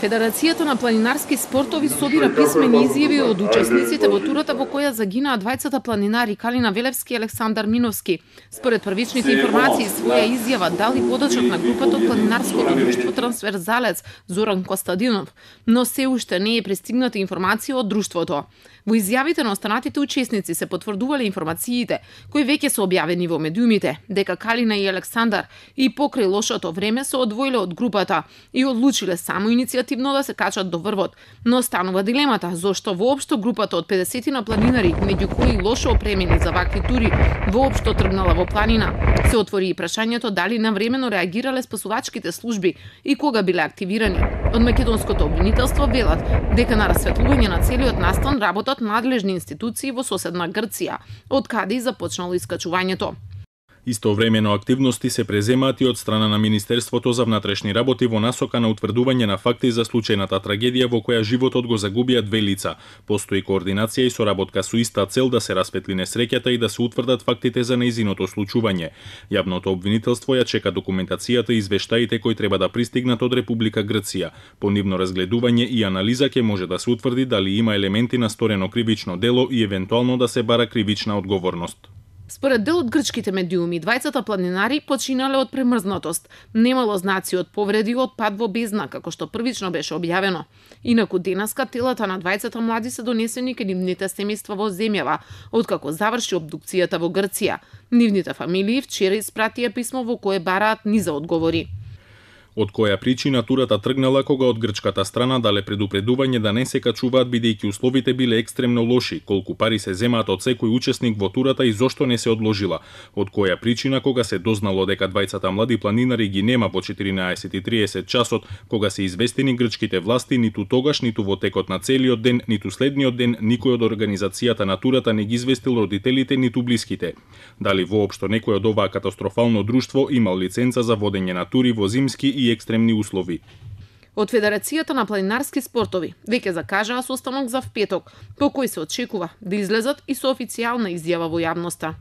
Федерацијата на планинарски спортови собира писмени изјави од учесниците во турата во која загинаа двајцата планинари Калина Велевски и Александар Миновски. Според првичните информации, своја изјава дали водачот на групата од планинарското друштво Трансверзалец Зоран Костадинов, но се уште не е пристигната информација од друштвото. Во изјавите на останатите учесници се потврдувале информациите кои веќе се објавени во медиумите, дека Калина и Александар и покрај лошото време се одвоиле од групата и одлучиле само иницијативно да се качат до врвот, но останува дилемата зошто воопшто групата од 50 на планинари, меѓу кои лошо опремени за вакви тури, воопшто тргнала во планина. Се отвори и прашањето дали навремено реагирале спасувачките служби и кога биле активирани. Од македонското обвинителство велат дека на расветлување на целиот настан работат надлежни институции во соседна Грција, од каде и започнало искачувањето. Истовремено активности се преземаат и од страна на Министерството за внатрешни работи во насока на утврдување на факти за случајната трагедија во која животот го загубија две лица. Постои координација и соработка со иста цел да се расветли несреќата и да се утврдат фактите за нејзиното случување. Јавното обвинителство ја чека документацијата и извештаите кои треба да пристигнат од Република Грција. По нивно разгледување и анализа ќе може да се утврди дали има елементи на сторено кривично дело и евентуално да се бара кривична одговорност. Според дел од грчките медиуми, двајцата планинари починале од премрзнатост. Немало знаци од повреди од пад во бездна, како што првично беше објавено. Инаку денеска телата на двајцата млади се донесени кај нивните семејства во земјава, откако заврши обдукцијата во Грција. Нивните фамилии вчера испратија писмо во кое бараат низа одговори. Од која причина турата тргнала кога од грчката страна дале предупредување да не се качуваат бидејќи условите биле екстремно лоши, колку пари се земаат од секој учесник во турата и зошто не се одложила. Од која причина кога се дознало дека двајцата млади планинари ги нема во 14:30 часот, кога се известени грчките власти, ниту тогаш, ниту во текот на целиот ден, ниту следниот ден, никој од организацијата на турата не ги известил родителите ниту блиските. Дали воопшто некој од оваа катастрофално друштво имал лиценца за водење на тури во зимски и екстремни услови. Од Федерацијата на планинарски спортови веќе закажаа состанок за впеток, по кој се очекува да излезат и со официјална изјава во јавноста.